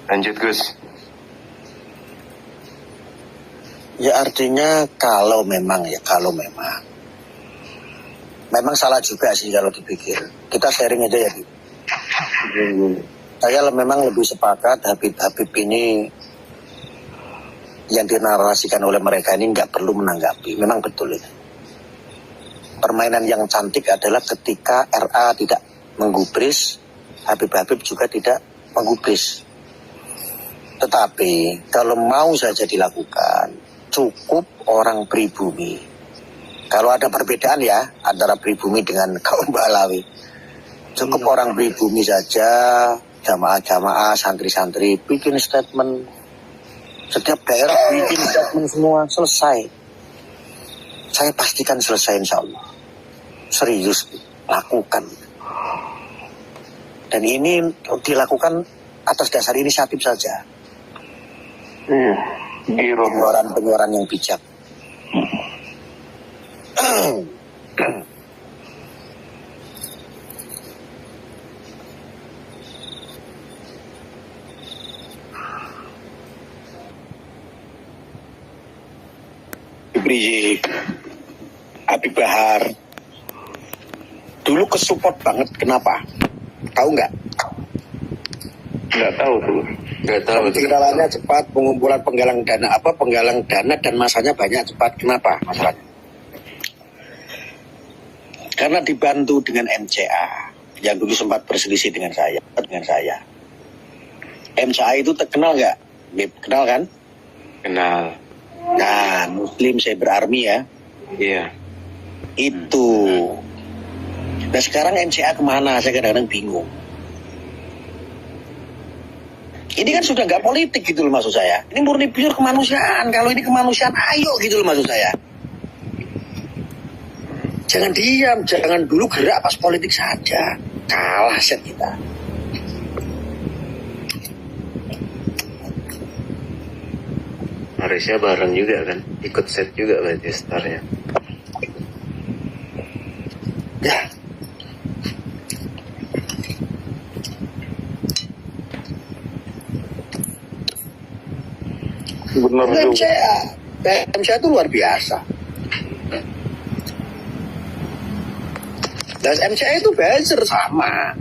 Lanjut Gus. Ya artinya kalau memang salah juga sih kalau dipikir. Kita sharing aja ya. Saya memang lebih sepakat Habib ini yang dinarasikan oleh mereka ini nggak perlu menanggapi. Memang betul ini. Permainan yang cantik adalah ketika RA tidak menggubris, Habib juga tidak menggubris. Tetapi kalau mau saja dilakukan, cukup orang pribumi. Kalau ada perbedaan ya antara pribumi dengan kaum Balawi, cukup orang pribumi saja, jamaah-jamaah, santri-santri bikin statement. Setiap daerah bikin statement semua, selesai. Saya pastikan selesai insya Allah. Serius, lakukan. Dan ini dilakukan atas dasar inisiatif saja. Pengeluaran yang bijak. Rizik, Habib Bahar, dulu kesupport banget. Kenapa? Tahu nggak? Nggak tahu tuh. Nggak tahu. Jalannya cepat, pengumpulan penggalang dana dan masanya banyak cepat. Kenapa masalahnya? Karena dibantu dengan MCA yang dulu sempat berselisih dengan saya. MCA itu terkenal nggak? Kenal kan? Kenal. Nah, Muslim Cyber Army ya. Iya. Itu. Nah sekarang MCA kemana? Saya kadang-kadang bingung. Ini kan sudah nggak politik gitu loh maksud saya. Ini murni pure kemanusiaan. Kalau ini kemanusiaan, ayo gitu loh maksud saya. Jangan diam, jangan dulu gerak pas politik saja. Kalah set kita. Harusnya bareng juga kan, ikut set juga berarti startnya. Ya. Benar juga. MCA itu luar biasa. Dan MCA itu buzzer sama.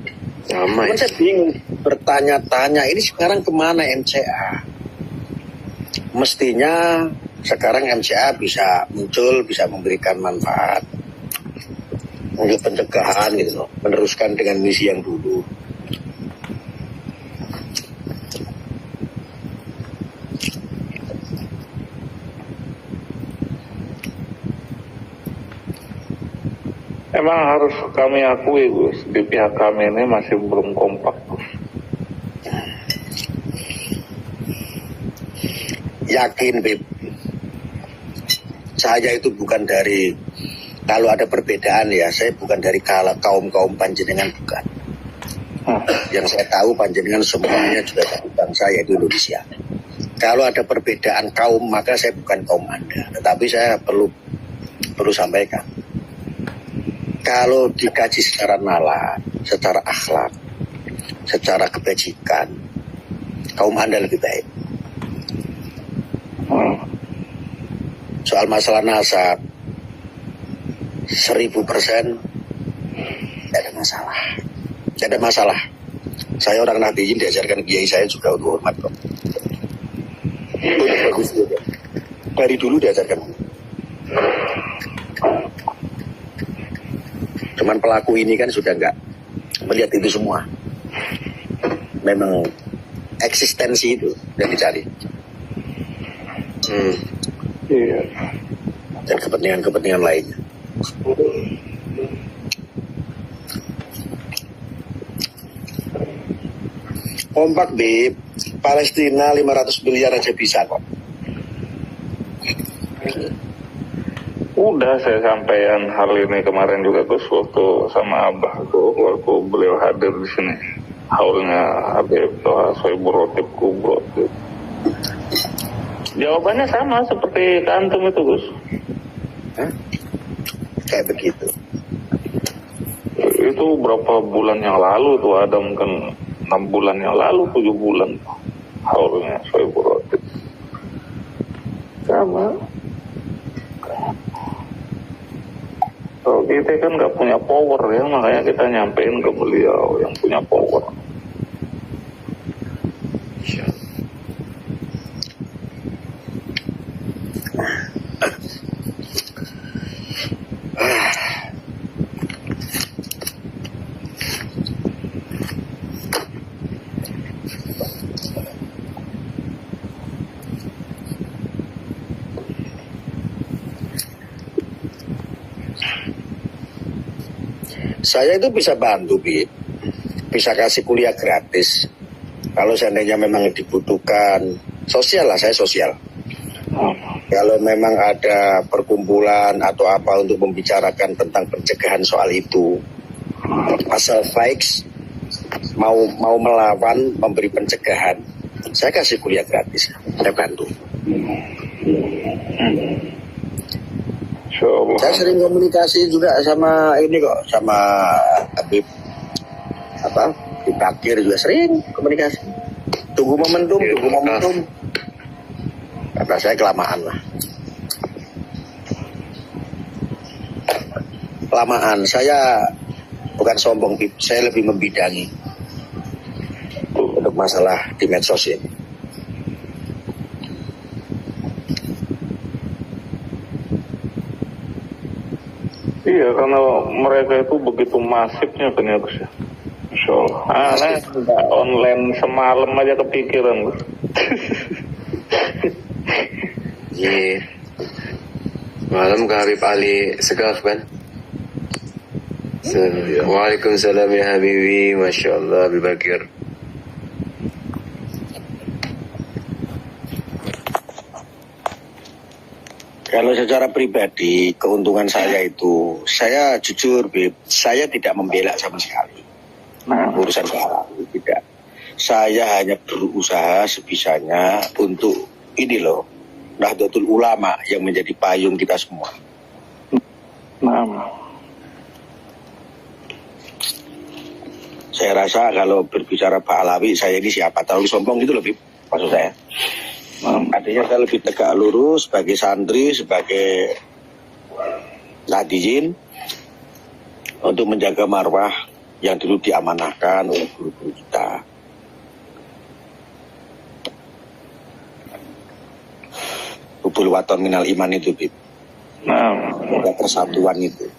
Sama ya. Saya bingung bertanya-tanya ini sekarang kemana MCA? Mestinya sekarang MCA bisa muncul, bisa memberikan manfaat untuk pencegahan gitu loh, meneruskan dengan misi yang dulu. Emang harus kami akui Gus, di pihak kami ini masih belum kompak Gus. Yakin Beb, saya itu bukan dari, kalau ada perbedaan ya, saya bukan dari kaum panjenengan, bukan. Yang saya tahu panjenengan semuanya juga satu bangsa, yaitu Indonesia. Kalau ada perbedaan kaum, maka saya bukan kaum Anda. Tetapi saya perlu sampaikan, kalau dikaji secara nalar, secara akhlak, secara kebajikan, kaum Anda lebih baik. Soal masalah nasab 1000% tidak ada masalah. Saya orang Nahdliyin, diajarkan kiai saya juga untuk hormat kok. Itu bagus juga. Dari dulu diajarkan. Cuman pelaku ini kan sudah nggak melihat itu semua. Memang eksistensi itu yang dicari. Iya. Dan kepentingan lainnya. Kompak Bib, Palestina 500 miliar aja bisa kok. Udah saya sampaikan hal ini kemarin juga Gus, waktu sama Abah tuh, waktu beliau hadir di sini. Haulnya Habib Toha Sohibul Rotib Kubro. Jawabannya sama seperti kantum itu Gus. Kayak begitu. Itu berapa bulan yang lalu tuh, ada mungkin 6 bulan yang lalu, 7 bulan. haulnya Soebul Rotib. Sama. Kalau kita kan nggak punya power ya, makanya kita nyampein ke beliau yang punya power. Saya itu bisa bantu, Bib. Bisa kasih kuliah gratis. Kalau seandainya memang dibutuhkan, sosial lah, saya sosial. Kalau memang ada perkumpulan atau apa untuk membicarakan tentang pencegahan soal itu, pasal fakes, mau melawan, memberi pencegahan, saya kasih kuliah gratis, saya bantu. Saya sering komunikasi juga sama ini kok, sama Habib di Bakir juga sering komunikasi. Tunggu momentum. Kata saya kelamaan lah. Kelamaan. Saya bukan sombong, Bib. Saya lebih membidangi untuk masalah di medsos ini. Iya, karena mereka itu begitu masifnya kan ya Gus ya. Masya Allah. Online semalam aja kepikiran Gus. Iya. Malam ke Habib Ali Segaf kan? Waalaikumsalam ya Habibi. Masya Allah Habib Bakir. Kalau secara pribadi, keuntungan saya itu, saya jujur, Bib, saya tidak membela sama sekali. Urusan kehalang, tidak. Saya hanya berusaha sebisanya untuk ini loh, Nahdlatul Ulama yang menjadi payung kita semua. Saya rasa kalau berbicara Pak Alawi, saya ini siapa? Terlalu sombong gitu loh, Bib, maksud saya. Artinya saya lebih tegak lurus sebagai santri, sebagai nadiyin untuk menjaga marwah yang dulu diamanahkan oleh guru-guru kita. Hubul waton minal iman itu, Bib. Ada persatuan itu.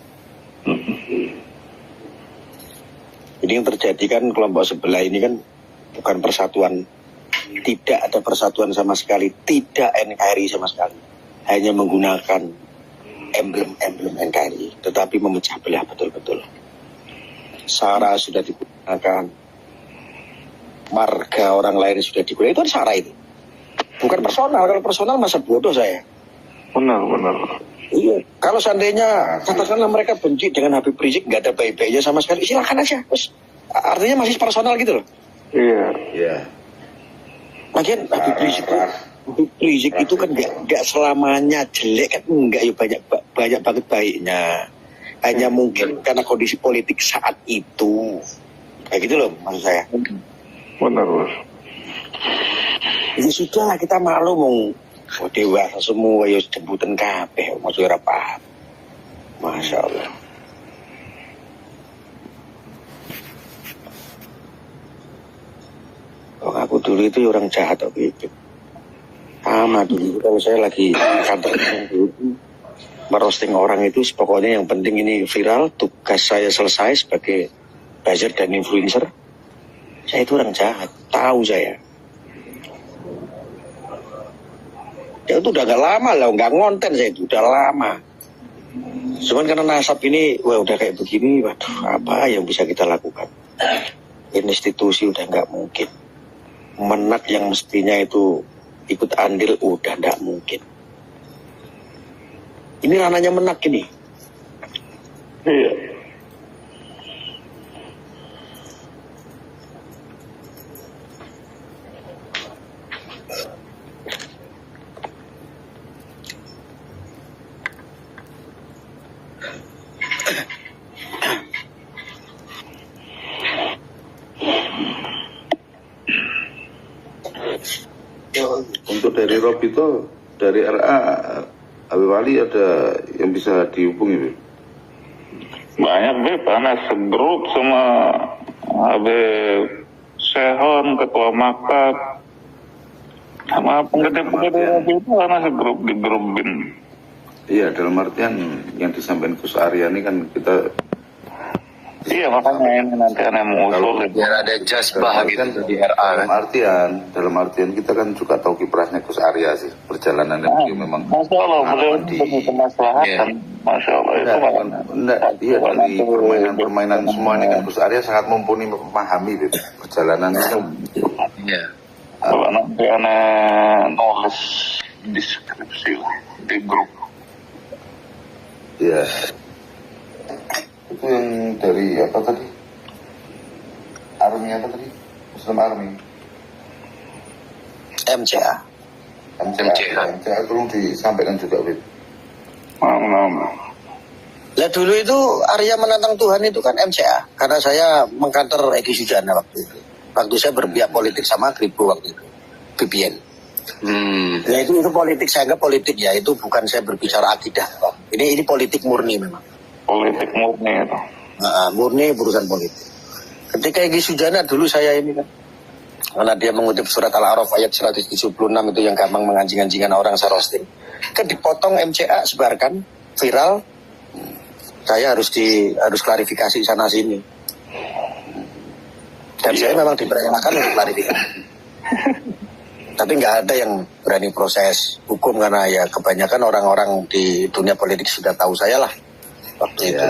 Ini yang terjadi kan kelompok sebelah ini kan bukan persatuan. Tidak ada persatuan sama sekali, tidak NKRI sama sekali, hanya menggunakan emblem NKRI, tetapi memecah belah betul-betul. SARA sudah digunakan, marga orang lain sudah digunakan, itu kan SARA itu, bukan personal. Kalau personal masa bodoh saya. Benar. Iya, kalau seandainya katakanlah mereka benci dengan Habib Rizik, nggak ada baik-baiknya sama sekali, silakan aja. Terus, artinya masih personal gitu loh. Iya. Lagian Habib Rizik itu kan nggak selamanya jelek kan, enggak ya, banyak banget baiknya. Hanya mungkin karena kondisi politik saat itu kayak gitu loh maksud saya. Benar Bos. Ya sudah lah, kita malu mau dewasa semua ya jemputan kabeh maksudnya apa. Masya Allah. Oh, aku dulu itu orang jahat waktu itu. Sama dulu kalau saya lagi kantor merosting orang itu, pokoknya yang penting ini viral, tugas saya selesai sebagai buzzer dan influencer. Saya itu orang jahat, tahu saya. Ya itu udah gak lama lah, nggak ngonten saya itu, udah lama. Cuman karena nasab ini, wah udah kayak begini, waduh apa yang bisa kita lakukan? Institusi udah nggak mungkin. Menak yang mestinya itu ikut andil udah nggak mungkin. Ini ranahnya menak ini. Iya. Untuk dari Rob itu, dari RA, Habib Ali ada yang bisa dihubungi, Bib? Banyak Beb, anak segrup sama Habib Sehon, Ketua Makat, sama penggede-penggede itu anak segrup di grup BIN. Iya, dalam artian yang disampaikan Gus Arya ini kan kita... Iya, makanya ini nanti anak mau usul itu. Biar ada jazbah gitu di RA dalam kan. artian kita kan juga tahu kiprahnya Gus Arya sih, perjalanannya beliau memang. Masya Allah, beliau demi kemaslahatan. Masya Allah, itu Enggak, iya dari permainan semua ini kan Gus Arya sangat mumpuni memahami gitu, perjalanannya. Iya. Kalau nanti anak nulis deskripsi di grup. Iya. Itu yang dari apa tadi? Army apa tadi? Muslim Army. MCA. MCA tolong disampaikan juga, Wid. Lah dulu itu Arya menantang Tuhan itu kan MCA, karena saya mengkantor Egy Sujana waktu itu. Waktu saya berpihak politik sama Kribo waktu itu, BPN. Ya itu politik, saya anggap politik ya, itu bukan saya berbicara akidah. Ini politik murni memang. Politik murni itu. Murni urusan politik. Ketika Egy Sujana dulu saya ini kan, karena dia mengutip surat Al-A'raf ayat 176 itu yang gampang menganjing-anjingkan orang saya roasting. Kan dipotong MCA, sebarkan, viral. Saya harus klarifikasi sana sini. Dan saya memang diperintahkan untuk klarifikasi. Tapi nggak ada yang berani proses hukum karena ya kebanyakan orang-orang di dunia politik sudah tahu saya lah waktu itu.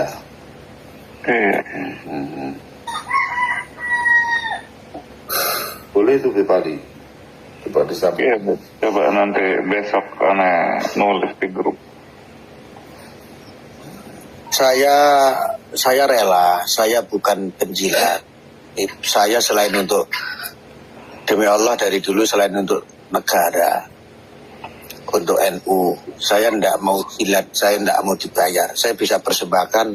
Boleh itu Bipali. Coba disampaikan. Iya, coba nanti besok anak nulis di grup. Saya rela, saya bukan penjilat. Saya selain untuk demi Allah dari dulu selain untuk negara, untuk NU, saya tidak mau jilat, saya tidak mau dibayar. Saya bisa persembahkan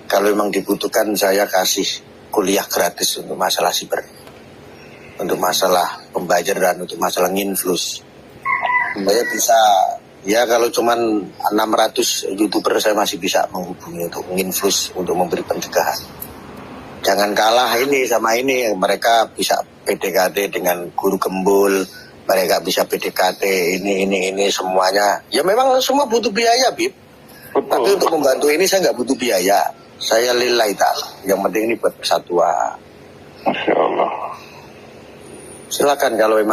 kalau memang dibutuhkan, saya kasih kuliah gratis untuk masalah siber, untuk masalah pembayaran, untuk masalah nginflus. Saya bisa, ya kalau cuman 600 YouTuber saya masih bisa menghubungi untuk nginflus, untuk memberi pencegahan. Jangan kalah ini sama ini, mereka bisa PDKT dengan guru gembul, mereka bisa PDKT ini semuanya. Ya memang semua butuh biaya, Bib. Betul. Tapi untuk membantu ini saya nggak butuh biaya. Saya lillahi ta'ala. Yang penting ini buat persatuan. Masya Allah. Silakan kalau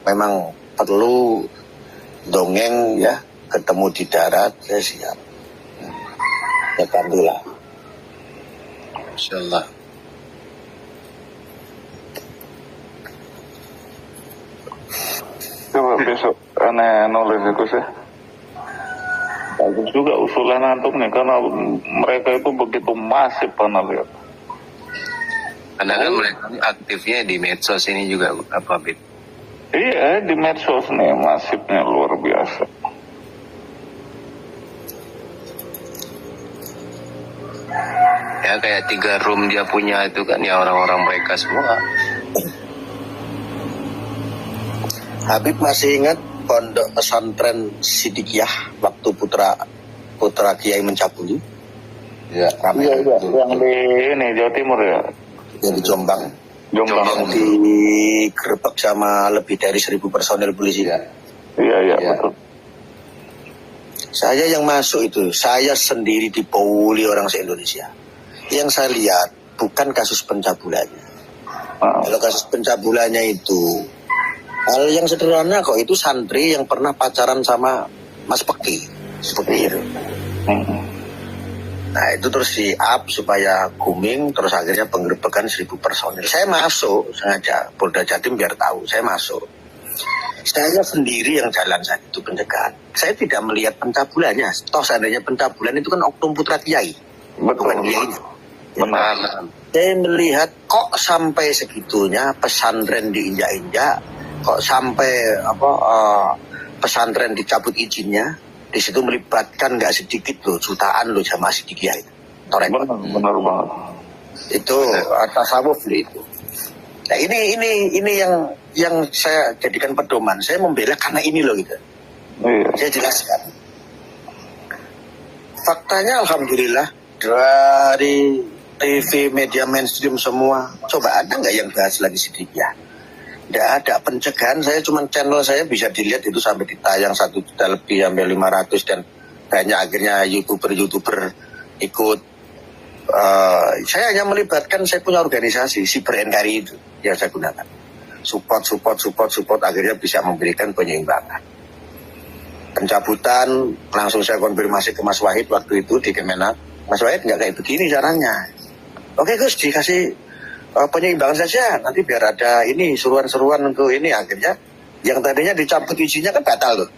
memang perlu dongeng ya, ketemu di darat, saya siap. Ya bantulah. Insyaallah. Coba besok aneh nulis itu sih. Bagus juga usulan antum nih, karena mereka itu begitu masif anak lihat. Karena kan mereka aktifnya di medsos ini juga apa, Bib? Iya, di medsos nih masifnya luar biasa. Ya kayak 3 room dia punya itu kan ya orang-orang mereka semua. Habib masih ingat pondok pesantren Sidikiyah waktu putra Kiai mencabuli? Ya, Ramai Iya, yang di ini Jawa Timur ya. yang di Jombang. Jombang. Digerebek sama lebih dari 1.000 personil polisi. Iya, Ya. betul. Saya yang masuk itu, saya sendiri dipuli orang se-Indonesia. Yang saya lihat bukan kasus pencabulannya. Kalau kasus pencabulannya itu hal yang sederhana kok, itu santri yang pernah pacaran sama Mas Peki, seperti itu. Nah itu terus di up supaya booming, terus akhirnya penggerbekan 1.000 personil. Saya masuk sengaja, Polda Jatim biar tahu, saya masuk. Saya sendiri yang jalan saat itu pencegahan. Saya tidak melihat pencabulannya. Toh seandainya pencabulan itu kan oknum putra kiai, bukan kiainya. Benar. Saya melihat kok sampai segitunya pesantren diinjak-injak, kok sampai pesantren dicabut izinnya. Di situ melibatkan nggak sedikit loh, jutaan loh jamaah Sidikiyah itu. Benar banget. Itu tasawuf itu. Nah ini yang saya jadikan pedoman. Saya membela karena ini loh gitu. Iya. Saya jelaskan. Faktanya alhamdulillah dari TV media mainstream semua. Coba ada nggak yang bahas lagi sedikit ya? Nggak ada pencegahan. Saya cuma channel saya bisa dilihat itu sampai ditayang 1 juta lebih sampai 500 dan banyak akhirnya youtuber ikut. Saya hanya melibatkan saya punya organisasi Cyber NKRI itu yang saya gunakan. Support akhirnya bisa memberikan penyimbangan. Pencabutan langsung saya konfirmasi ke Mas Wahid waktu itu di Kemenak. Mas Wahid nggak kayak begini caranya. Oke Gus, dikasih penyimbangan saja. Nanti biar ada ini seruan-seruan untuk ini. Akhirnya yang tadinya dicabut izinnya kan batal loh.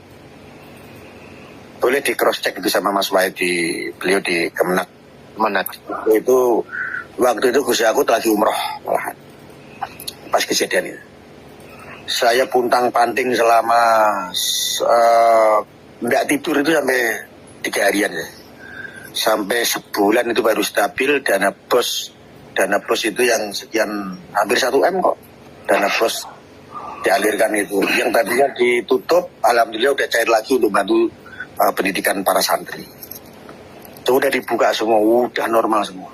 Boleh di cross check itu sama Mas Wahid beliau di Kemenak. Itu waktu itu Gus aku lagi umroh malahan. Pas kejadian itu. Saya puntang-panting selama nggak tidur itu sampai 3 harian ya. Sampai sebulan itu baru stabil. Dana bos itu yang sekian hampir 1 M kok. Dana bos dialirkan itu. Yang tadinya ditutup, alhamdulillah udah cair lagi untuk bantu pendidikan para santri. Itu udah dibuka semua, udah normal semua.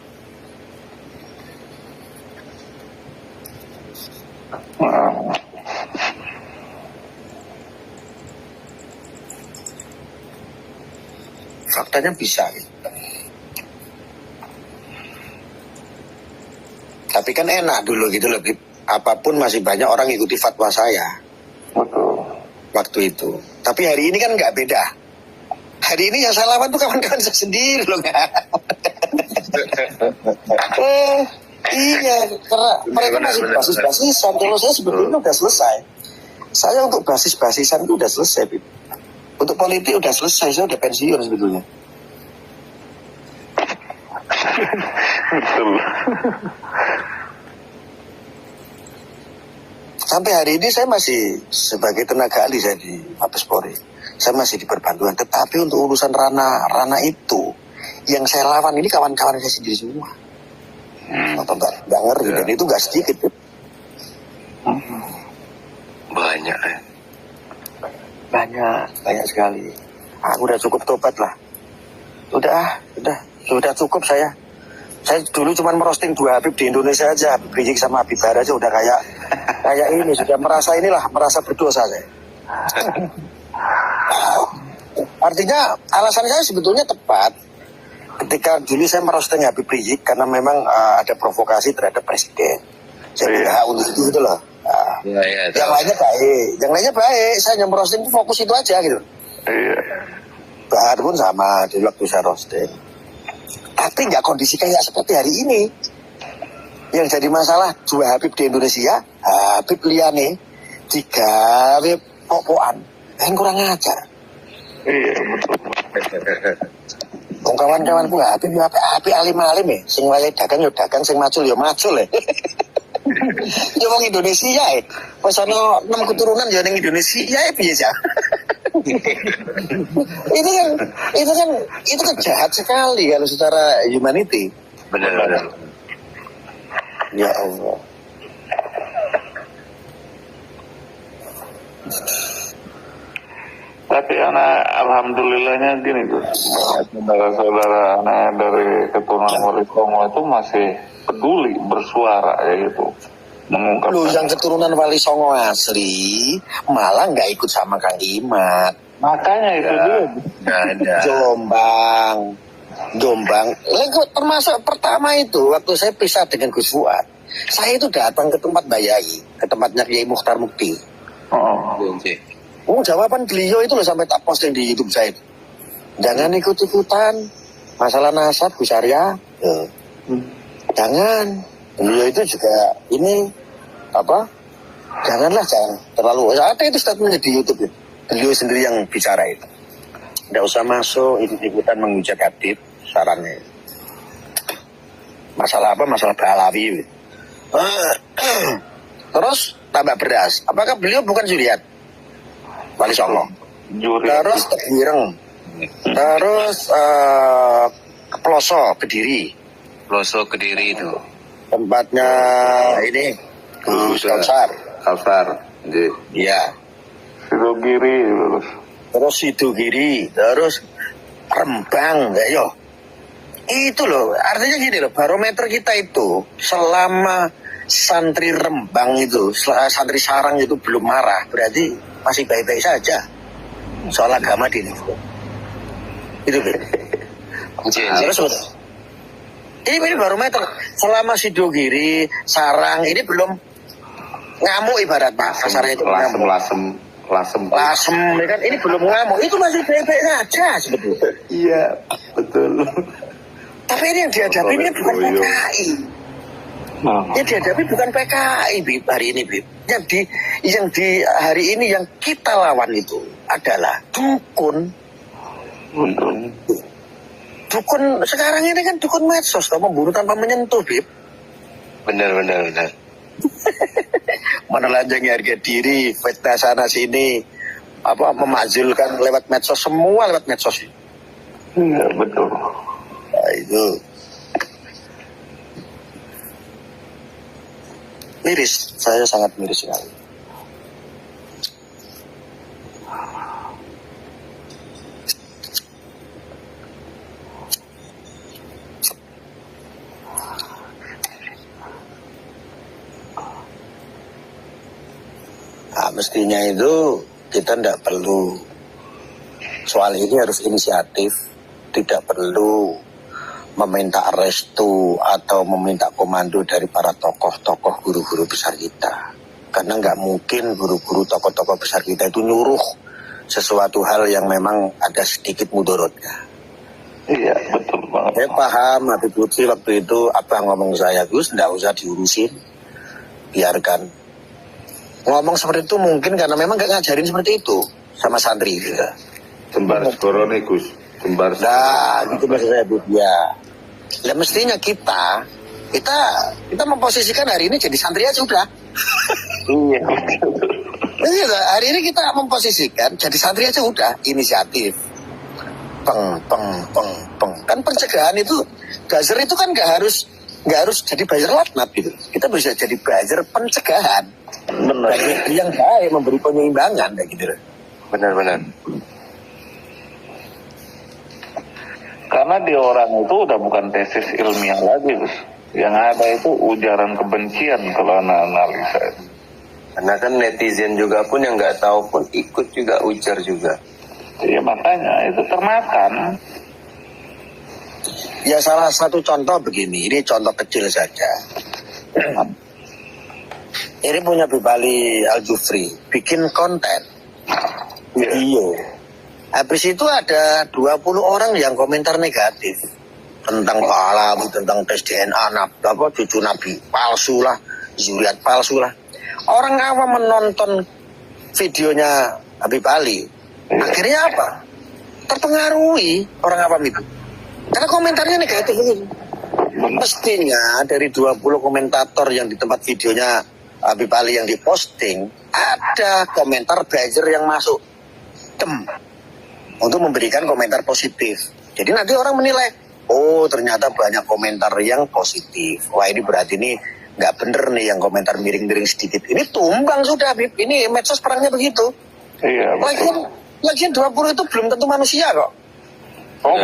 Faktanya bisa gitu. Tapi kan enak dulu gitu loh, apapun masih banyak orang ikuti fatwa saya. Betul. Waktu itu. Tapi hari ini kan nggak beda. Hari ini yang saya lawan tuh kawan-kawan saya sendiri loh. Iya, karena mereka masih basis-basisan. Kalau saya sebetulnya udah selesai. Saya untuk basis-basisan itu udah selesai. Untuk politik udah selesai, saya udah pensiun sebetulnya. Betul. Sampai hari ini saya masih sebagai tenaga ahli saya di Mabes Polri. Saya masih di perbantuan. Tetapi untuk urusan ranah itu, yang saya lawan ini kawan-kawan saya sendiri semua. Nggak ngeri, dan itu nggak sedikit. Banyak ya. Banyak sekali. Aku udah cukup tobat lah. Sudah cukup saya. Saya dulu cuma merosting 2 Habib di Indonesia aja, Habib Rizik sama Habib Bara aja udah kayak ini, sudah merasa berdosa saya. Artinya alasan saya sebetulnya tepat. Ketika dulu saya merosting Habib Rizik karena memang ada provokasi terhadap presiden. Saya punya hak untuk itu gitu loh. Yang lainnya baik. Saya hanya merosting fokus itu aja gitu. Iya. Bahar pun sama di waktu saya roasting. Tapi nggak kondisi kayak seperti hari ini. Yang jadi masalah 2 Habib di Indonesia, Habib liane digawe pokokan. Yang kurang ajar. Iya, betul. Kawan-kawanku Habib alim-alim ya. Sing wayahe dagang ya dagang, sing macul ya macul ya. Ya wong Indonesia ya. Pas ana 6 keturunan ya ning Indonesia ya piye ya. itu kan jahat sekali kalau secara humanity. Benar. Ya Allah. Tapi anak alhamdulillahnya gini tuh, saudara-saudara anak dari keturunan Wali Songo itu masih peduli bersuara ya gitu, mengungkapkan. Lu yang keturunan Wali Songo asli malah nggak ikut sama Kang Imat. Makanya itu dia. Nggak ada. Jombang. Termasuk pertama itu waktu saya pisah dengan Gus Fuad, saya itu datang ke tempat Mbak Yai, ke tempatnya Kiai Mukhtar Mukti. Jawaban beliau itu loh sampai tak posting di YouTube saya. Jangan ikut-ikutan masalah nasab Gus Arya. Jangan. Beliau itu juga ini jangan terlalu. Ada itu statementnya di YouTube ya. Beliau sendiri yang bicara itu. Tidak usah masuk ikut-ikutan menghujat Habib sarannya. Masalah Masalah Balawi. Terus tambah beras. Apakah beliau bukan Juliat? Wali Songo. Terus Teguireng. Terus Pelosok Kediri itu. Tempatnya ini Kausar. Kausar. Nggih. Iya. Sidogiri terus. Terus Sidogiri, terus Rembang, ya yo. Itu loh, artinya gini loh, barometer kita itu selama santri Rembang itu, santri Sarang itu belum marah, berarti masih baik-baik saja soal agama di Indonesia. Itu gitu. Terus betul. Ini barometer selama Sidogiri, Sarang ini belum ngamuk ibarat Pak, kasarnya itu ngamuk. Lasem. Ya kan, ini belum ngamuk, itu masih baik-baik saja sebetulnya. Iya, betul. Tapi ini yang dihadapi ini bukan PKI. Yang dihadapi bukan PKI Bib, hari ini Bib. Yang di hari ini yang kita lawan itu adalah dukun. Dukun sekarang ini kan dukun medsos, membunuh tanpa menyentuh Bib. Benar. Menelanjangi harga diri, fitnah sana sini, memakzulkan lewat medsos, semua lewat medsos. Iya betul. Nah, itu miris, saya sangat miris sekali. Nah, mestinya itu kita tidak perlu, soal ini harus inisiatif, tidak perlu meminta restu atau meminta komando dari para tokoh-tokoh guru-guru besar kita. Karena nggak mungkin guru-guru tokoh-tokoh besar kita itu nyuruh sesuatu hal yang memang ada sedikit mudorotnya. Iya betul banget. Saya paham Habib Lutfi waktu itu apa ngomong saya, Gus, nggak usah diurusin, biarkan. Ngomong seperti itu mungkin karena memang nggak ngajarin seperti itu sama santri juga. Jembar segorone Gus. Jembar. Nah, gitu maksud saya Bu. Ya. Lah mestinya kita memposisikan hari ini jadi santri aja udah. Iya. Iya, hari ini kita memposisikan jadi santri aja udah, inisiatif. Peng. Kan pencegahan itu buzzer itu kan nggak harus jadi buzzer latnat gitu. Kita bisa jadi buzzer pencegahan. Benar. Yang baik, memberi penyeimbangan kayak gitu. Benar. Karena di orang itu udah bukan tesis ilmiah lagi, Gus. Yang ada itu ujaran kebencian kalau analisa. Karena kan netizen juga pun yang nggak tahu pun ikut juga ujar juga. Iya makanya itu termakan. Ya salah satu contoh begini, ini contoh kecil saja. Ini punya Bibali Al-Jufri, bikin konten video. Habis itu ada 20 orang yang komentar negatif tentang Pahlawi, tentang tes DNA, cucu Nabi palsu lah, zuriat palsu lah. Orang awam menonton videonya Habib Ali, akhirnya apa? Terpengaruhi orang awam itu. Karena komentarnya negatif ini. Mestinya dari 20 komentator yang di tempat videonya Habib Ali yang diposting, ada komentar buzzer yang masuk untuk memberikan komentar positif. Jadi nanti orang menilai, oh ternyata banyak komentar yang positif. Wah ini berarti ini nggak bener nih yang komentar miring-miring sedikit. Ini tumbang sudah Habib, ini medsos perangnya begitu. Iya betul. Lagian 20 itu belum tentu manusia kok. Oh,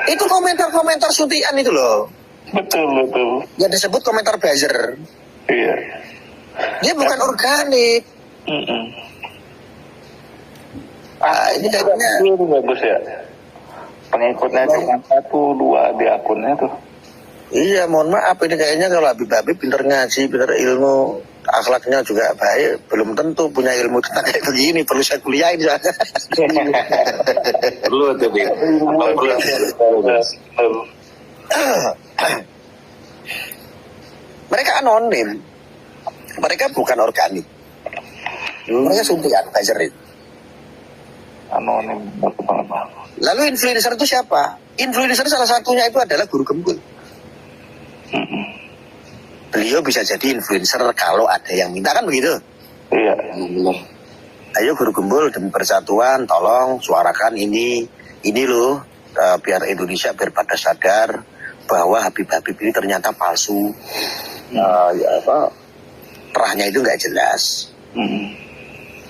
Itu komentar-komentar suntian itu loh. betul. Yang disebut komentar buzzer. Iya. Dia bukan organik. Ini kayaknya Ini bagus ya. Pengikutnya cuma 1-2 di akunnya tuh. iya, mohon maaf ini kayaknya kalau Habib pinter ngaji, pinter ilmu, akhlaknya juga baik, belum tentu punya ilmu tentang kayak begini, perlu saya kuliahin ya. Perlu tuh, Bib. Mereka anonim, mereka bukan organik, mereka suntian, buzzer itu. Anonim banget. Lalu influencer itu siapa? Influencer salah satunya itu adalah Guru Gembul. Beliau bisa jadi influencer kalau ada yang minta, kan begitu? Iya. Ayo Guru Gembul demi persatuan, tolong suarakan ini loh, biar Indonesia biar pada sadar bahwa Habib ini ternyata palsu. terahnya itu nggak jelas.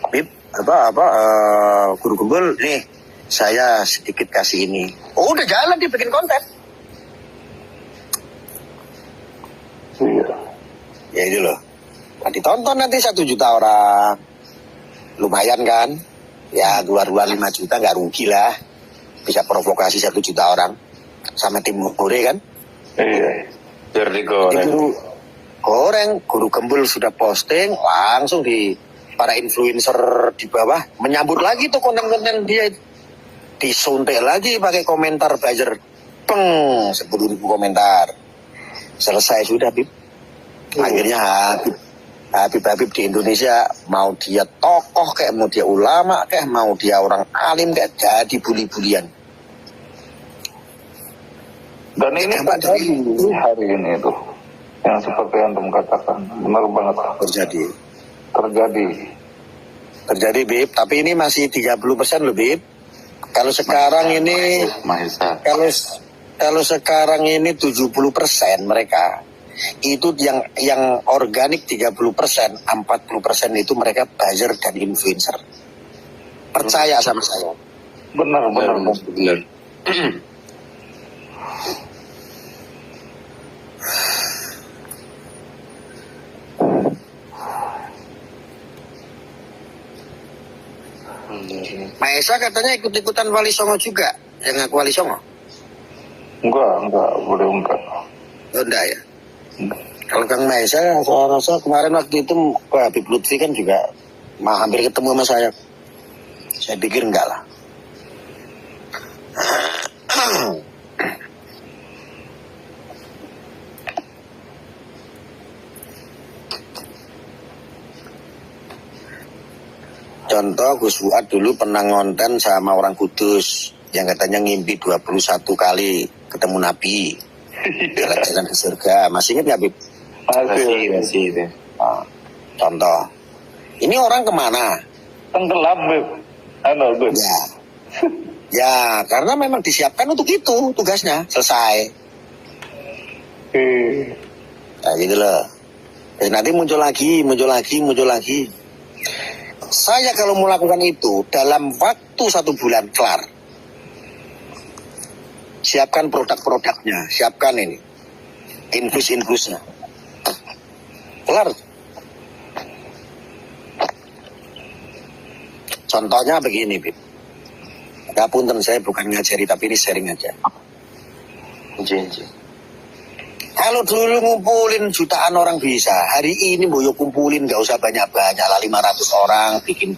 Bib, Guru Gembul nih, saya sedikit kasih ini. Oh, udah jalan dia bikin konten. Iya. Ya itu loh. Nah, ditonton nanti 1 juta orang. Lumayan kan? Ya keluar 5 juta nggak rugi lah. Bisa provokasi 1 juta orang. Sama tim Gore kan? Iya. Biar digoreng. Guru Gembul sudah posting, langsung di para influencer di bawah menyambut lagi tuh konten-konten dia, disuntik lagi pakai komentar buzzer, peng 10.000 komentar, selesai sudah Bib. Akhirnya Habib di Indonesia, mau dia tokoh kayak, mau dia ulama kayak, mau dia orang alim kayak, jadi bully-bulian. Dan ini terjadi hari ini tuh, yang seperti yang antum katakan, benar banget terjadi Bib, tapi ini masih 30% loh Bib. Kalau sekarang ini Mahesa. kalau sekarang ini 70% mereka itu yang organik 30%, 40% itu mereka buzzer dan influencer. Percaya sama saya. Benar. Maesa katanya ikut-ikutan Wali Songo juga, yang ngaku Wali Songo. Enggak, enggak. Oh, enggak ya. Kalau Kang Maesa, saya rasa kemarin waktu itu Pak Habib Lutfi kan juga hampir ketemu sama saya. Saya pikir enggak lah. Contoh Gus Fuad dulu pernah ngonten sama orang Kudus yang katanya ngimpi 21 kali ketemu Nabi jalan ke surga. Masih ingat nggak Bib? Masih itu. Nah, contoh. Ini orang kemana? Tenggelam, Beb. Gus. Ya, karena memang disiapkan untuk itu tugasnya. Selesai. Nah gitu loh. Nanti muncul lagi. Saya kalau melakukan itu dalam waktu 1 bulan kelar. Siapkan produk-produknya, siapkan ini infus-infusnya, kelar. Contohnya begini, Bib. Punten, saya bukan ngajari tapi ini sharing aja. Janji. Kalau dulu ngumpulin jutaan orang bisa, hari ini boyo kumpulin gak usah banyak-banyak lah, 500 orang bikin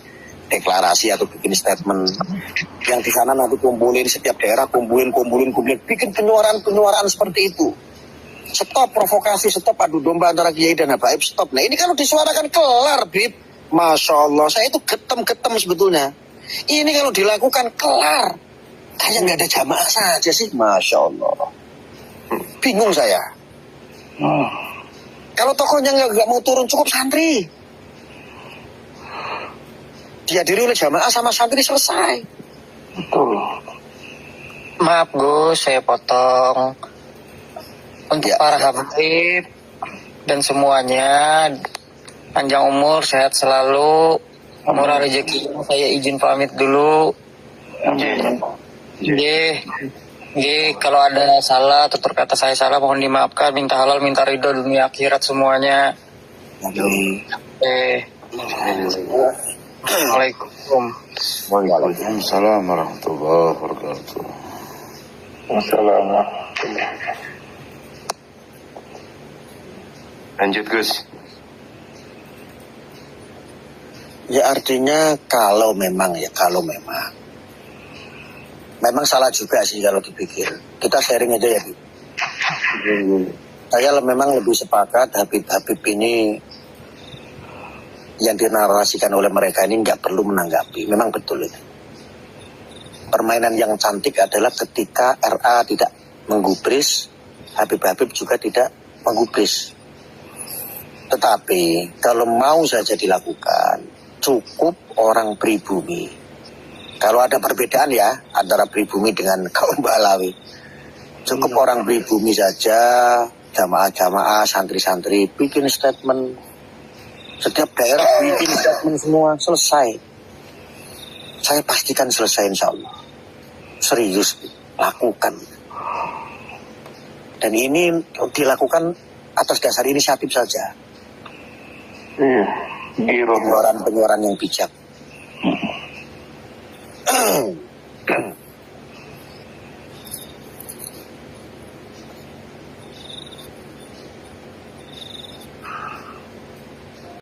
deklarasi atau bikin statement. Yang di sana nanti kumpulin, setiap daerah kumpulin, bikin penyuaraan seperti itu. Stop provokasi, stop adu domba antara kiai dan habaib, stop. Nah ini kalau disuarakan kelar, Bib. Masya Allah, saya itu getem sebetulnya. Ini kalau dilakukan kelar, kayak nggak ada jamaah saja sih, Masya Allah. Bingung saya. Kalau tokohnya nggak mau turun, cukup santri. Dihadiri oleh jamaah sama santri, selesai. Betul. Maaf Gus, saya potong. Untuk para habaib dan semuanya, panjang umur, sehat selalu, murah rezeki. Saya izin pamit dulu. Kalau ada salah, tutur kata saya salah, mohon dimaafkan. Minta halal, minta ridho dunia akhirat semuanya. Assalamualaikum. Waalaikumsalam warahmatullahi wabarakatuh. Wassalamualaikum. Lanjut Gus. Ya artinya kalau memang salah juga sih kalau dipikir. Kita sharing aja ya, Bu. Saya memang lebih sepakat Habib ini yang dinarasikan oleh mereka ini nggak perlu menanggapi. Memang betul itu. Permainan yang cantik adalah ketika RA tidak menggubris, Habib juga tidak menggubris. Tetapi kalau mau saja dilakukan, cukup orang pribumi. Kalau ada perbedaan ya antara pribumi dengan kaum Balawi, cukup orang pribumi saja, jamaah-jamaah, santri-santri bikin statement Setiap daerah bikin statement semua, selesai. Saya pastikan selesai insya Allah. Serius, lakukan. Dan ini dilakukan atas dasar inisiatif saja. Iya, giro. Pengeluaran yang bijak.